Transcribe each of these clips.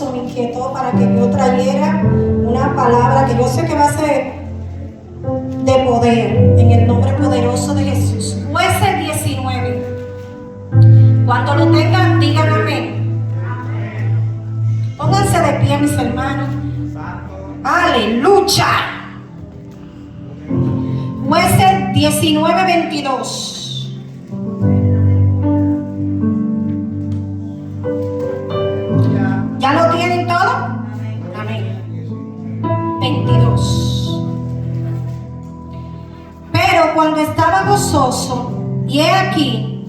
esposo me inquietó para que yo trayera una palabra que yo sé que va a ser de poder, en el nombre poderoso de Jesús. Jueces 19. Cuando lo tengan, digan amén. Pónganse de pie, mis hermanos. Aleluya. Jueces 19, 22. ¿Ya lo tienen todo? Amén. 22. Pero cuando estaba gozoso, y he aquí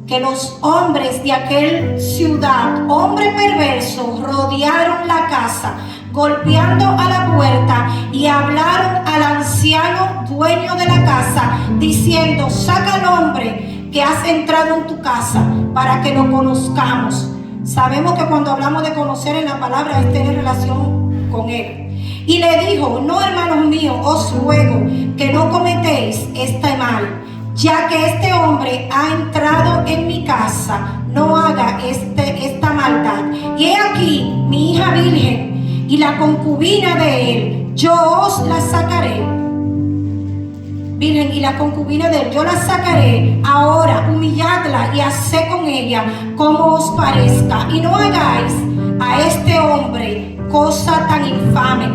que los hombres de aquel ciudad, hombre perverso, rodearon la casa, golpeando a la puerta, y hablaron al anciano dueño de la casa, diciendo: saca al hombre que has entrado en tu casa, para que lo conozcamos. Sabemos que cuando hablamos de conocer en la palabra es tener relación con él. Y le dijo: no, hermanos míos, os ruego que no cometéis este mal, ya que este hombre ha entrado en mi casa, no haga esta maldad. Y he aquí mi hija virgen y la concubina de él, yo os la sacaré. Virgen y la concubina de él, yo la sacaré ahora, humilladla y haced con ella como os parezca, y no hagáis a este hombre cosa tan infame.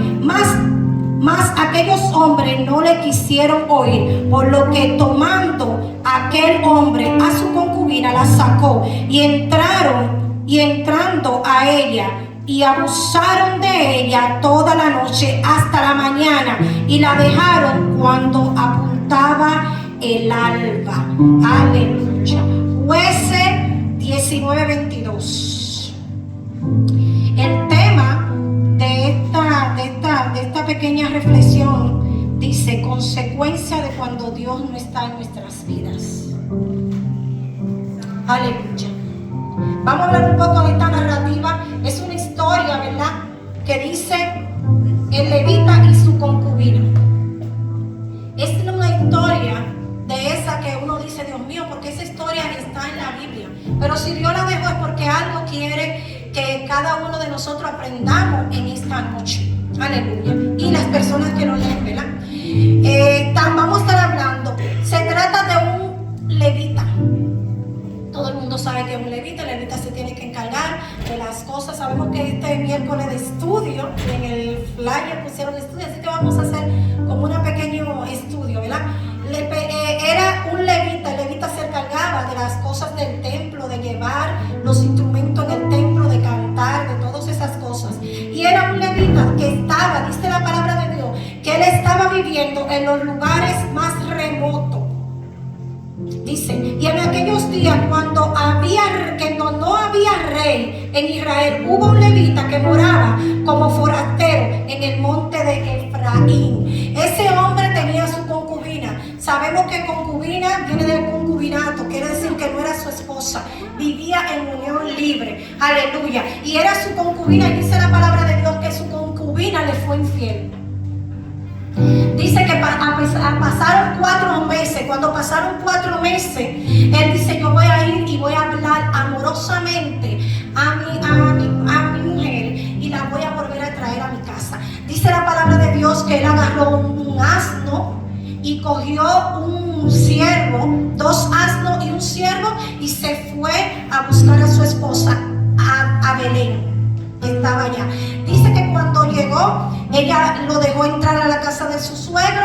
Mas aquellos hombres no le quisieron oír, por lo que tomando aquel hombre a su concubina la sacó, y entrando a ella, y abusaron de ella toda la noche hasta la mañana, y la dejaron cuando apuntaba el alba. Aleluya. Jueces 19, 22. El tema de esta pequeña reflexión dice: consecuencia de cuando Dios no está en nuestras vidas. Aleluya. Vamos a hablar un poco de esta narrativa. Es una historia, ¿verdad?, que dice el levita y su concubina. Es una historia de esa que uno dice: Dios mío, porque esa historia está en la Biblia. Pero si Dios la dejó es porque algo quiere que cada uno de nosotros aprendamos en esta noche. Aleluya. Y las personas que lo leen, ¿verdad? Vamos a estar hablando. Se trata de un levita. Todo el mundo sabe que es un levita. El levita se tiene que encargar de las cosas. Sabemos que este miércoles de estudio, en el flyer pusieron estudio, así que vamos a hacer como un pequeño estudio, ¿verdad? Era un levita. El levita se encargaba de las cosas del templo, de llevar los instrumentos en el templo, de cantar, de todas esas cosas. Y era un levita que estaba, dice la palabra de Dios, que él estaba viviendo en los lugares más remotos. Dice: y en aquellos días, cuando no había rey en Israel, hubo un levita que moraba como forastero en el monte de Efraín. Ese hombre tenía su concubina. Sabemos que concubina viene del concubinato, quiere decir que no era su esposa, vivía en unión libre. Aleluya. Y era su concubina, y dice la palabra de Dios que su concubina le fue infiel. Dice que pasaron 4 meses. Cuando pasaron 4 meses, él dice: yo voy a ir y voy a hablar amorosamente a mi mujer, y la voy a volver a traer a mi casa. Dice la palabra de Dios que él agarró un asno y cogió un ciervo, 2 asnos y un ciervo, y se fue a buscar a su esposa a Belén. Estaba allá. Dice que cuando llegó, ella lo dejó entrar a la casa de su suegro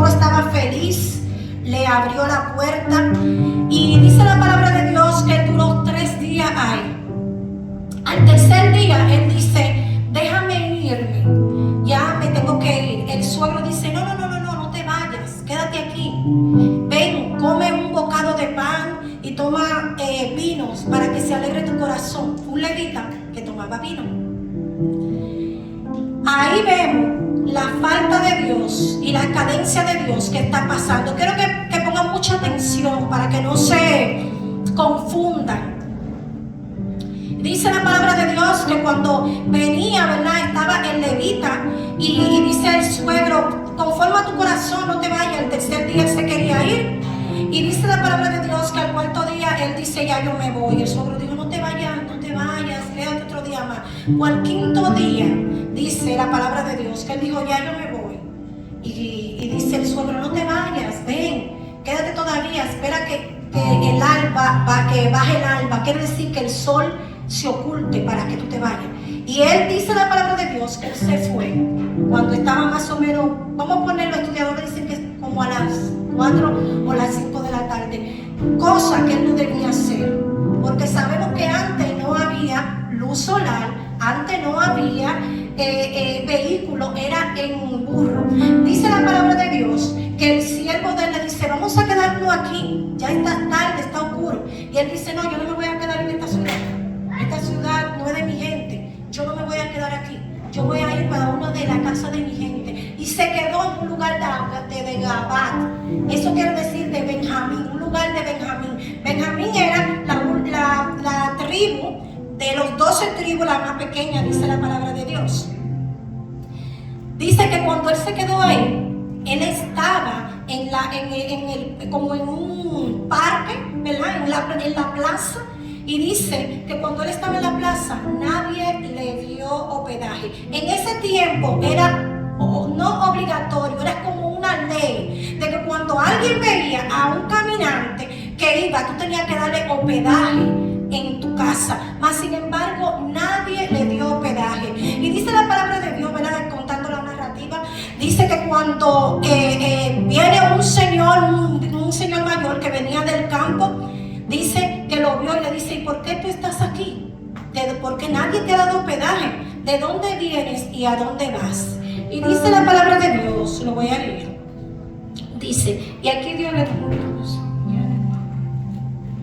estaba feliz, le abrió la puerta, y dice la palabra de Dios que duró 3 días ahí. Al tercer día él dice: déjame irme, ya me tengo que ir. El suegro dice: no te vayas, quédate aquí, ven, come un bocado de pan y toma vinos para que se alegre tu corazón. Un levita que tomaba vino. Ahí vemos la falta de Dios y la cadencia de Dios que está pasando. Quiero que pongan mucha atención para que no se confundan. Dice la palabra de Dios que cuando venía, ¿verdad?, estaba el levita, y dice el suegro: conforma tu corazón, no te vayas. El tercer día él se quería ir, y dice la palabra de Dios que al 4.º día él dice: ya yo me voy. El suegro dijo: no te vayas, vayas, quédate otro día más. O al quinto día, dice la palabra de Dios, que él dijo, ya yo me voy. Y dice el suegro, no te vayas, ven, quédate todavía, espera que el alba, que baje el alba. Quiere decir que el sol se oculte para que tú te vayas. Y él dice la palabra de Dios que él se fue cuando estaba más o menos, vamos a poner, los estudiadores dicen que es como a las 4 o las 5 de la tarde, cosa que él no debía hacer, porque sabemos que antes no había luz solar, antes no había vehículo, era en burro. Dice la palabra de Dios que el siervo de él le dice, vamos a quedarnos aquí, ya está tarde, está oscuro. Y él dice, no, yo no me voy a quedar en esta ciudad no es de mi gente, yo no me voy a quedar aquí, yo voy a ir para uno de la casa de mi gente. Y se quedó en un lugar de Gabat, eso quiere decir de Benjamín, un lugar de Benjamín. Benjamín era la tribu de los 12 tribus, la más pequeña, dice la palabra de Dios. Dice que cuando él se quedó ahí, él estaba como en un parque, ¿verdad? En la plaza. Y dice que cuando él estaba en la plaza, nadie le dio hospedaje. En ese tiempo era no obligatorio, era como una ley de que cuando alguien veía a un caminante que iba, tú tenías que darle hospedaje en tu casa. Mas sin embargo, nadie le dio hospedaje. Y dice la palabra de Dios, ¿verdad? Contando la narrativa, dice que cuando viene un señor mayor que venía del campo, dice que lo vio y le dice, ¿y por qué tú estás aquí? Porque nadie te ha dado hospedaje. ¿De dónde vienes y a dónde vas? Y dice la palabra de Dios, lo voy a leer. Dice, y aquí Dios le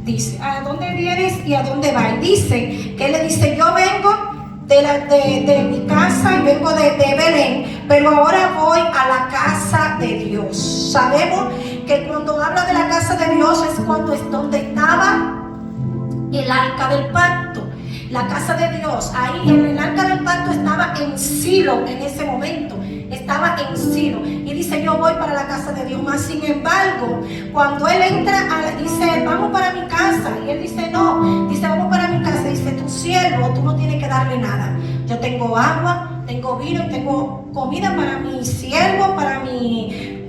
dice, ¿a dónde vienes y a dónde vas? Y dice, que él le dice, yo vengo de mi casa y vengo de Belén, pero ahora voy a la casa de Dios. Sabemos que cuando habla de la casa de Dios es cuando es donde estaba el arca del pacto. La casa de Dios, ahí en el arca del pacto estaba en Silo en ese momento. Estaba en Silo. Y dice, yo voy para la casa de Dios. Mas sin embargo, cuando él entra, dice, vamos para mi casa. Y él dice, no. Dice, vamos para mi casa. Dice, tu siervo, tú no tienes que darle nada. Yo tengo agua, tengo vino y tengo comida para mi siervo, para mi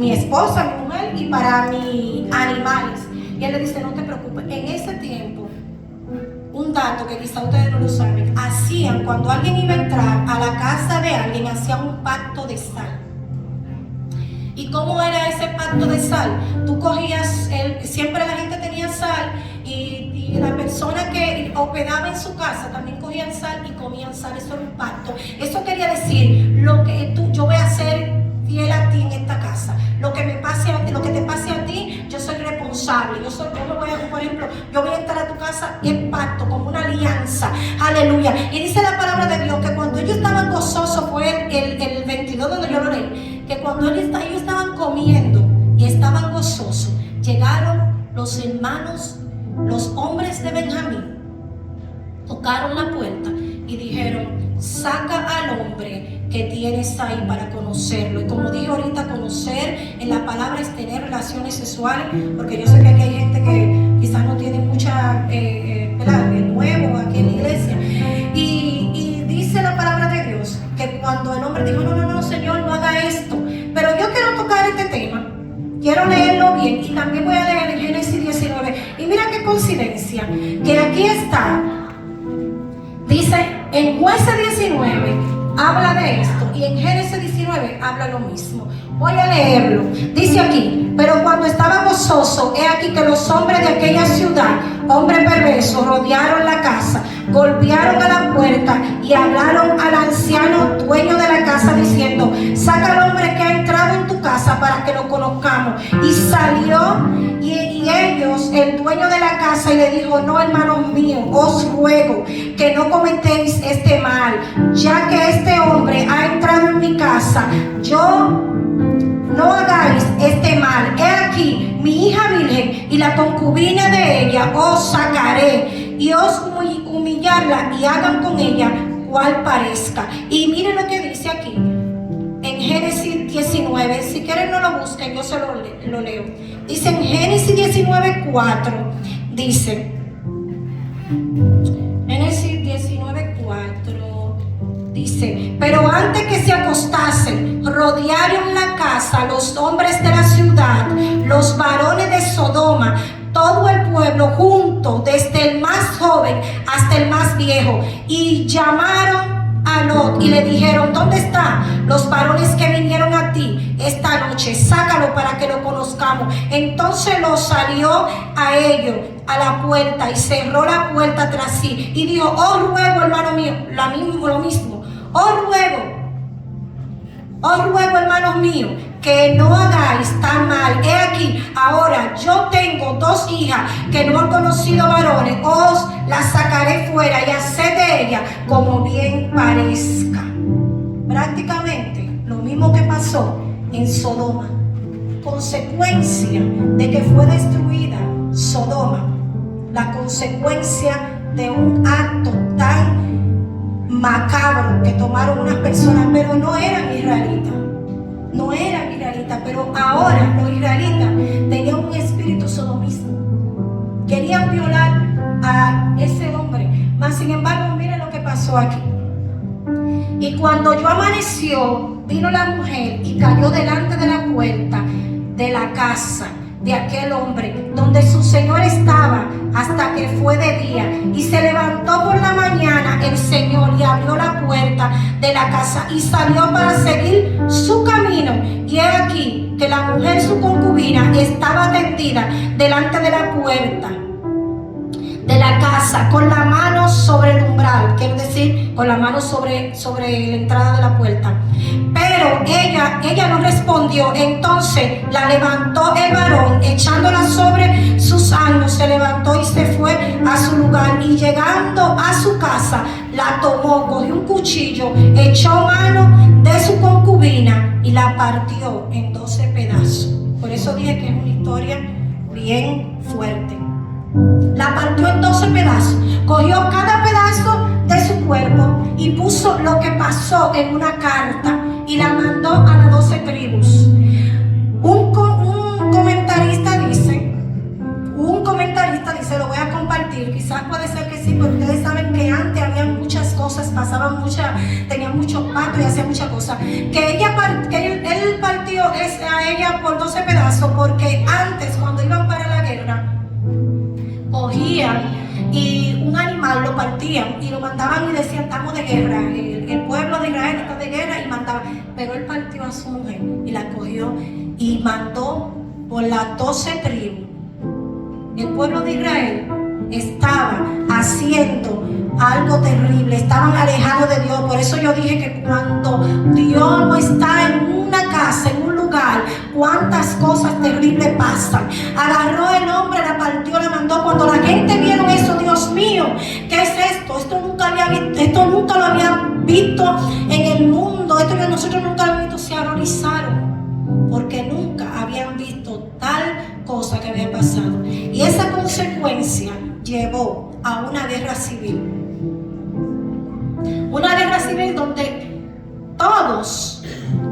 esposa, mi mujer y para mis animales. Y él le dice, no te preocupes. En ese tiempo, un dato que quizá ustedes no lo saben, hacían, cuando alguien iba a entrar a la casa de alguien, hacían un pacto de sal. ¿Y cómo era ese pacto de sal? Tú cogías, siempre la gente tenía sal y la persona que hospedaba en su casa también cogían sal y comían sal. Eso era un pacto. Eso quería decir, yo voy a hacer fiel a ti en esta casa. Lo que te pase a ti, yo soy responsable. Por ejemplo, yo voy a entrar a tu casa en pacto, como una alianza. Aleluya. Y dice la palabra de Dios que cuando ellos estaban gozosos, fue el 22 donde yo lo leí, que cuando ellos estaban comiendo y estaban gozosos, llegaron los hermanos, los hombres de Benjamín, tocaron la puerta y dijeron, saca al hombre que tienes ahí para conocerlo. Y como dije ahorita, conocer en la palabra es tener relaciones sexuales, porque yo sé que aquí hay gente que quizás no tiene mucha nuevo aquí en la iglesia. Y dice la palabra de Dios que cuando el hombre dijo, no, Señor, no haga esto, pero yo quiero tocar este tema, quiero leerlo bien, y también voy a leer en Génesis 19. Y mira qué coincidencia, que aquí está, dice, en Jueces 19 habla de esto y en Génesis 19 habla lo mismo. Voy a leerlo. Dice aquí, pero cuando estaba gozoso, he aquí que los hombres de aquella ciudad, hombres perversos, rodearon la casa, golpearon a la puerta y hablaron al anciano dueño de la casa diciendo, saca al hombre que ha entrado en tu casa para que lo conozcamos. Y salió y ellos, el dueño de la casa, y le dijo, no, hermanos míos, os ruego que no cometéis este mal, ya que este hombre ha entrado en mi casa. No hagáis este mal. He aquí mi hija virgen y la concubina de ella os sacaré y os humillarla y hagan con ella cual parezca. Y miren lo que dice aquí en Génesis 19. Si quieren no lo busquen, yo se lo leo. Dice en Génesis 19:4, dice, en Dice, pero antes que se acostasen, rodearon la casa los hombres de la ciudad, los varones de Sodoma, todo el pueblo junto, desde el más joven hasta el más viejo, y llamaron a Lot y le dijeron: ¿dónde están los varones que vinieron a ti esta noche? Sácalo para que lo conozcamos. Entonces Lot salió a ellos a la puerta y cerró la puerta tras sí y dijo: oh ruego, hermano mío, lo mismo, oh ruego, hermanos míos, que no hagáis tan mal. He aquí, ahora yo tengo 2 hijas que no han conocido varones. Os las sacaré fuera y haced de ellas como bien parezca. Prácticamente lo mismo que pasó en Sodoma. Consecuencia de que fue destruida Sodoma. La consecuencia de un acto tan macabro que tomaron unas personas, pero no eran israelitas. No eran israelitas, pero ahora los israelitas tenían un espíritu sodomista. Querían violar a ese hombre. Mas sin embargo, miren lo que pasó aquí. Y cuando yo amaneció, vino la mujer y cayó delante de la puerta de la casa de aquel hombre donde su señor estaba, hasta que fue de día. Y se levantó por la mañana el Señor y abrió la puerta de la casa y salió para seguir su camino. Y he aquí que la mujer, su concubina, estaba tendida delante de la puerta de la casa, con la mano sobre el umbral, quiero decir, con la mano sobre la entrada de la puerta. Pero ella no respondió. Entonces la levantó el varón, echándola sobre sus años, se levantó y se fue a su lugar. Y llegando a su casa, la tomó, cogió un cuchillo, echó mano de su concubina y la partió en 12 pedazos. Por eso dije que es una historia bien fuerte. La partió en 12 pedazos, cogió cada pedazo de su cuerpo y puso lo que pasó en una carta y la mandó a las 12 tribus. Un comentarista dice, lo voy a compartir, quizás puede ser que sí, pero ustedes saben que antes había muchas cosas, tenían muchos patos y hacía muchas cosas, que él partió a ella por 12 pedazos, porque antes, cuando iban para la guerra, cogían y un animal lo partían y lo mandaban y decían: estamos de guerra, el pueblo de Israel está de guerra, y mandaban. Pero él partió a su mujer y la cogió y mandó por las 12 tribus. El pueblo de Israel estaba haciendo algo terrible, estaban alejados de Dios. Por eso yo dije que cuando Dios no está en una casa, en un lugar, cuántas cosas terribles pasan. Agarró el hombre, la partió, la mandó. Cuando la gente vieron eso, Dios mío, ¿qué es esto? Esto nunca lo habían visto en el mundo. Esto que nosotros nunca lo habíamos visto. Se horrorizaron porque nunca habían visto tal cosa que había pasado. Y esa consecuencia llevó a una guerra civil. Una guerra civil donde todos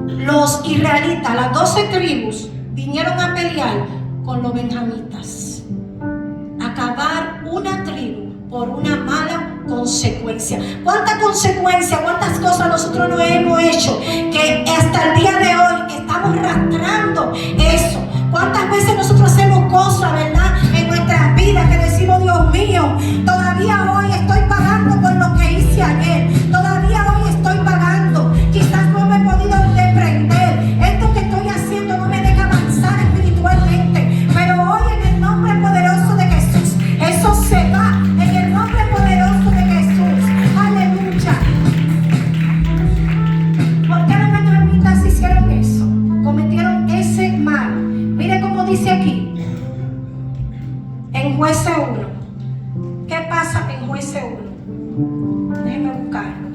los israelitas, las 12 tribus, vinieron a pelear con los benjamitas. Acabar una tribu por una mala consecuencia. ¿Cuántas consecuencias, cuántas cosas nosotros no hemos hecho que hasta el día de hoy estamos arrastrando eso? ¿Cuántas veces nosotros hacemos cosas, verdad, en nuestras vidas que decimos: Dios mío, todavía hoy estoy pagando por lo que hice ayer, todavía hoy estoy pagando, quizás no me he podido desprender, esto que estoy haciendo no me deja avanzar espiritualmente, pero hoy en el nombre poderoso de Jesús, eso se va, en el nombre poderoso de Jesús, aleluya. ¿Por qué los benjamitas hicieron eso? Cometieron ese mal. Mire cómo dice aquí, en Jueces 1. ¿Qué pasa en Jueces 1? Déjenme buscarlo.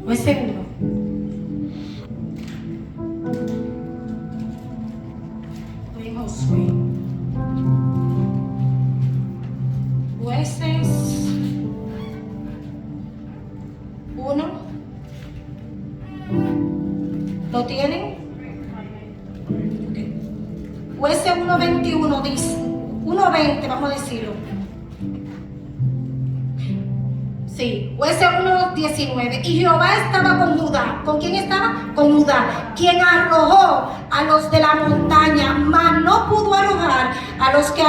Jueces 1. Estoy en Josué. Jueces 1. ¿Lo tienen? Okay. Jueces 1:21 dice, 1:20, vamos a decirlo. Sí, Jueces 1:19. Y Jehová estaba con Judá. ¿Con quién estaba? Con Judá, quien arrojó a los de la montaña, mas no pudo arrojar a los que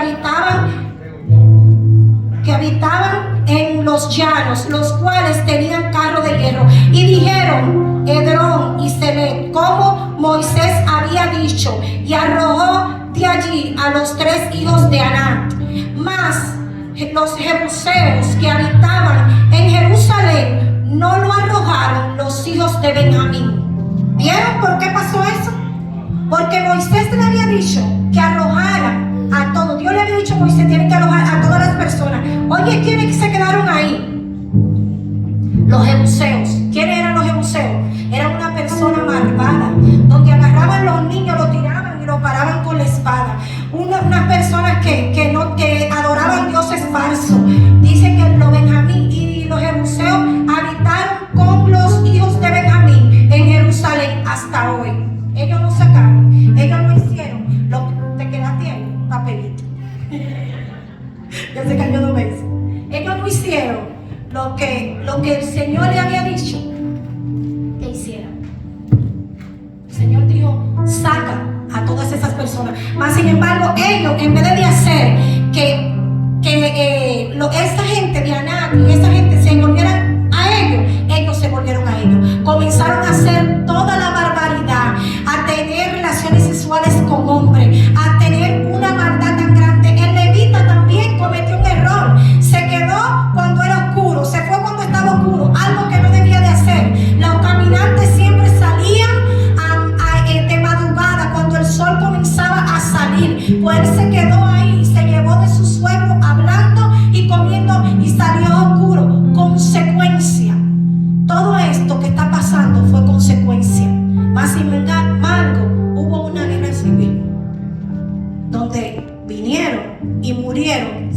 habitaban en los llanos, los cuales tenían carro de hierro. Y dijeron Edrón y Selec, como Moisés había dicho, y arrojó de allí a los 3 hijos de Anac. Mas los jebuseos que habitaban en Jerusalén no lo arrojaron los hijos de Benjamín. ¿Vieron por qué pasó eso? Porque Moisés le había dicho que arrojara a todos. Dios le había dicho a Moisés, tiene que arrojar a todas las personas. Oye, ¿quiénes se quedaron ahí? Los jebuseos. ¿Quiénes eran los jebuseos? Era una persona malvada, donde agarraban los niños, los tiraban y los paraban con la espada. Unas personas que adoraban dioses falsos. Dice que los Benjamín y los jebuseos habitaron con los hijos de Benjamín en Jerusalén hasta hoy. Ellos no sacaron, ellos no hicieron lo que te quedaste ahí, un papelito. Ya se cayó 2 veces. Ellos no hicieron lo que el Señor le había dicho que hicieran. El Señor dijo, saca a todas esas personas. Mas sin embargo, ellos, en vez de hacer que esa gente de Anac y esa gente se volvieran a ellos se volvieron a ellos. Comenzaron a hacer toda la barbaridad, a tener relaciones sexuales con hombres, a tener una maldad tan grande. El levita también cometió un error. Se quedó cuando era oscuro, se fue cuando estaba oscuro, algo que no debía de hacer. Los caminantes siempre salían de madrugada cuando el sol comenzaba a salir. Pues él se quedó ahí, se llevó de su suegro hablando y comiendo y salió oscuro. Consecuencia. Todo esto que está pasando fue consecuencia. Más sin embargo, hubo una guerra civil donde vinieron y murieron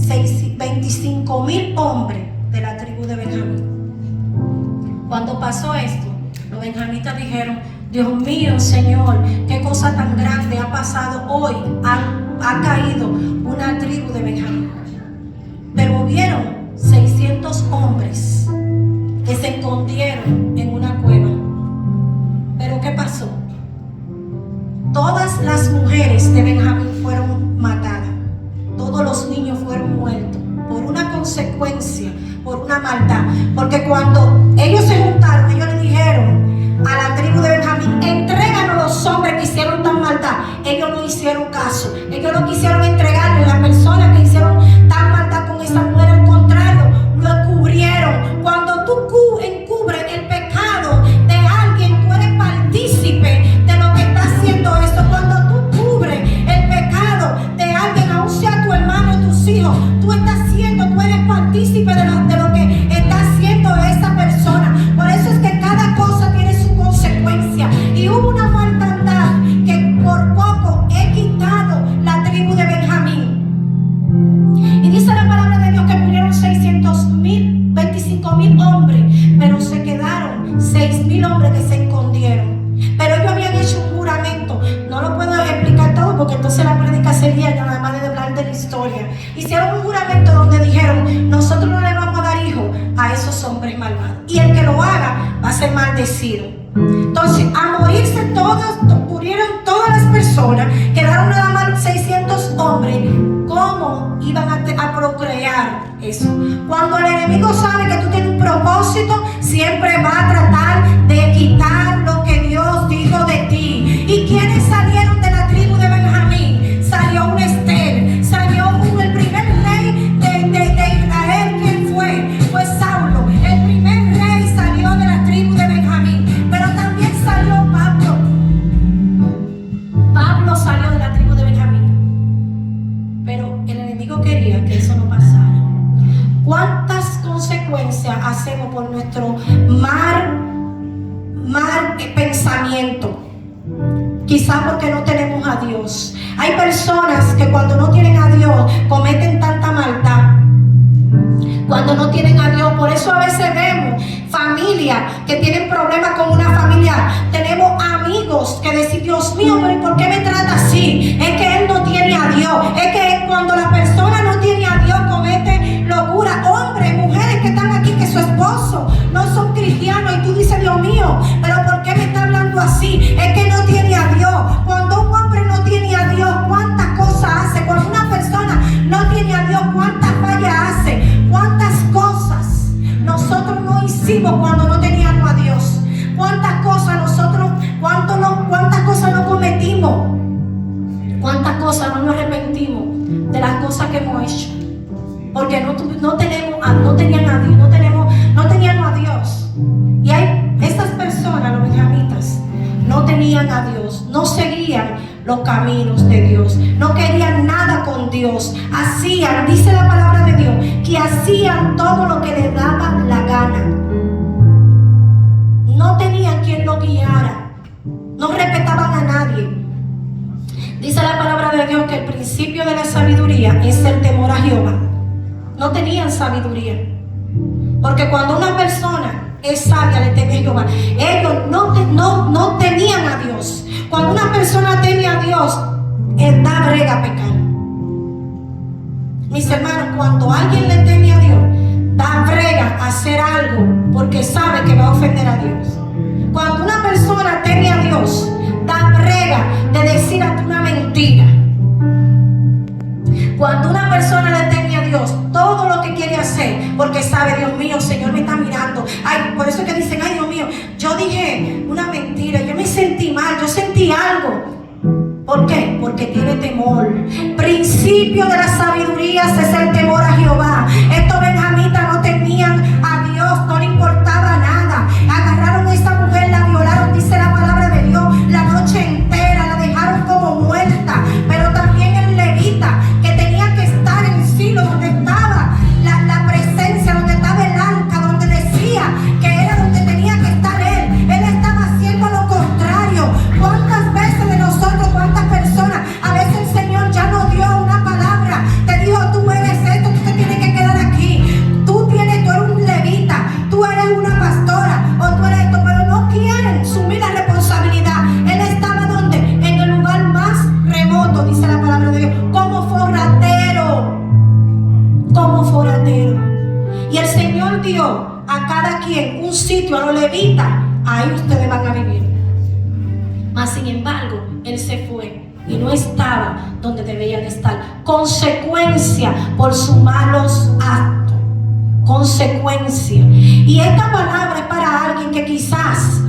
25,000 hombres de la tribu de Benjamín. Cuando pasó esto, los benjamitas dijeron, Dios mío, Señor, qué cosa tan grande ha pasado hoy. Ha caído una tribu de Benjamín. Pero hubieron 600 hombres que se escondieron en una cueva. Pero ¿qué pasó? Todas las mujeres de Benjamín fueron matadas. Todos los niños fueron muertos por una consecuencia, por una maldad. Porque cuando ellos se juntaron, ellos le dijeron a la tribu de Benjamín, entréganos los hombres que hicieron tan maldad. Ellos no hicieron caso. Ellos no quisieron entregarle a las personas que hicieron tan maldad con esa mujer. Al contrario, lo encubrieron. Cuando tú encubres el pecado de alguien, tú eres partícipe de lo que está haciendo esto. Cuando tú cubres el pecado de alguien, aun sea tu hermano o tus hijos, tú eres partícipe de lo que está haciendo esa persona. Por eso es que cada cosa tiene su consecuencia. Y hubo una mortandad que por poco he quitado la tribu de Benjamín. Y dice la palabra de Dios que murieron 25,000 hombres, pero se quedaron 6,000 hombres que se escondieron. Pero ellos habían hecho un juramento. No lo puedo explicar todo porque entonces la prédica sería ya nada más de hablar de la historia. Hicieron un juramento donde dijeron, nosotros no le vamos a dar hijos a esos hombres malvados. Y el que lo haga va a ser maldecido. Entonces, a morirse todos, murieron todas las personas, quedaron nada más 600 hombres. ¿Cómo iban a procrear eso? Cuando el enemigo sabe que tú tienes un propósito, siempre va a tratar de quitar lo que Dios dijo de ti. ¿Y quiénes salieron de la tribu de Benjamín? Salió un Esther, salió el primer rey de Israel. ¿Quién fue? Fue Saulo. El primer rey salió de la tribu de Benjamín. Pero también salió Pablo. Pablo salió de la tribu de Benjamín. Pero el enemigo quería que eso no pasara. ¿Cuántas consecuencias hacemos por nuestro mal pensamiento? Quizá porque no tenemos a Dios. Hay personas que cuando no tienen a Dios cometen tanta maldad. Cuando no tienen a Dios, por eso a veces vemos familias que tienen problemas con una familia. Tenemos amigos que decir, Dios mío, pero ¿por qué me trata así? Es que él no tiene a Dios. Es que cuando la persona no tiene a Dios comete locura. Hombres, mujeres que están aquí, que su esposo cristiano y tú dices, Dios mío, pero ¿por qué me está hablando así? Es que no tiene a Dios. Cuando un hombre no tiene a Dios, ¿cuántas cosas hace? Cuando una persona no tiene a Dios, ¿cuántas fallas hace? ¿Cuántas cosas nosotros no hicimos cuando no teníamos a Dios? ¿Cuántas cosas nosotros, cuántas cosas no cometimos? ¿Cuántas cosas no nos arrepentimos de las cosas que hemos hecho? Porque no tenían a Dios, no teníamos a Dios. Y hay estas personas, los benjamitas, no tenían a Dios, no seguían los caminos de Dios, no querían nada con Dios. Hacían, dice la palabra de Dios, que hacían todo lo que les daba la gana. No tenían quien los guiara, no respetaban a nadie. Dice la palabra de Dios que el principio de la sabiduría es el temor a Jehová. No tenían sabiduría, porque cuando una persona es sabia, le teme a Jehová. Ellos no tenían a Dios. Cuando una persona teme a Dios, da brega a pecar. Mis hermanos, cuando alguien le teme a Dios, da brega a hacer algo porque sabe que va a ofender a Dios. Cuando una persona teme a Dios, da brega de decir hasta una mentira. Cuando una persona le teme a Dios, todo lo que quiere hacer, porque sabe, Dios mío, Señor me está mirando. Ay, por eso es que dicen, ay, Dios mío, yo dije una mentira, yo me sentí mal, yo sentí algo. ¿Por qué? Porque tiene temor. Principio de la sabiduría es el temor a Jehová. Estos benjamitas no tenían a Dios, no le importaba nada. Agarraron a esta mujer, la violaron, dice la palabra de Dios, la noche entera, la dejaron como muerta. Pero también el levita, que tenía que estar en Silo, donde estaba la presencia, donde estaba el arca, donde decía que era donde tenía que estar él estaba haciendo lo contrario. ¿Cuántas veces de nosotros, cuántas personas, a veces el Señor ya nos dio una palabra, te dijo, tú eres esto, tú te tienes que quedar aquí, tú eres un levita, tú eres una pastora, o tú eres esto, pero no quieren asumir la responsabilidad? Él estaba donde, en el lugar más remoto, dice la palabra de Dios, como forastero. Y el Señor dio a cada quien un sitio, a los levitas, ahí ustedes van a vivir. Mas sin embargo, él se fue y no estaba donde debían estar. Consecuencia por sus malos actos. Consecuencia. Y esta palabra es para alguien que quizás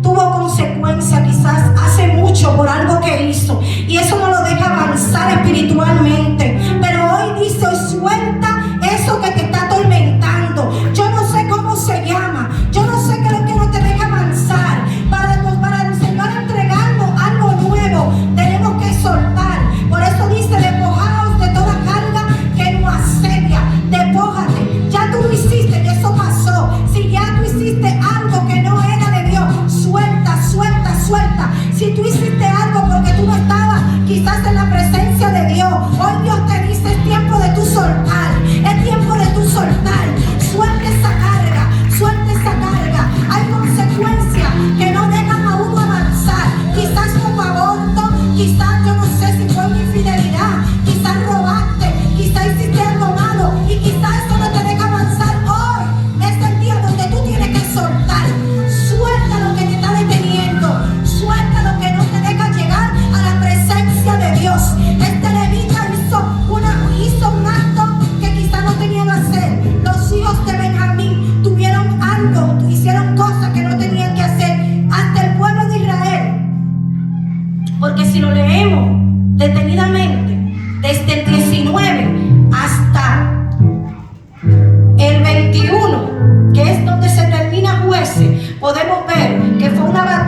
tuvo consecuencia, quizás hace mucho por algo que hizo, y eso no lo deja avanzar espiritualmente. Pero hoy dice, hoy suelta eso que te está atormentando. Yo no sé cómo se llama, yo no sé qué es lo que no te deja avanzar. Para el Señor entregarnos algo nuevo, tenemos que soltar. Por eso dice, despojaos de toda carga que nos asedia. Despójate, ya tú lo hiciste y eso pasó. Si ya tú hiciste algo que no era de Dios, suelta, suelta, suelta. Si tú hiciste algo porque tú no estabas quizás en la presencia de Dios, hoy Dios te dice, es tiempo de tu soltar, es tiempo de tu soltar. Suelta esa carga, suelta esa carga. Hay consecuencias que no dejan a uno avanzar. Quizás como aborto, quizás yo no sé si fue una infidelidad, quizás robaste, quizás hiciste algo malo y quizás eso no te deja avanzar. Hoy es el día donde tú tienes que soltar. Suelta lo que te está deteniendo, suelta lo que no te deja llegar a la presencia de Dios. Este levita hizo un acto que quizás no tenían que hacer. Los hijos de Benjamín tuvieron algo, hicieron cosas que no tenían que hacer. Hasta el pueblo de Israel. Porque si lo leemos detenidamente, desde el 19 hasta el 21, que es donde se termina Jueces, podemos ver que fue una batalla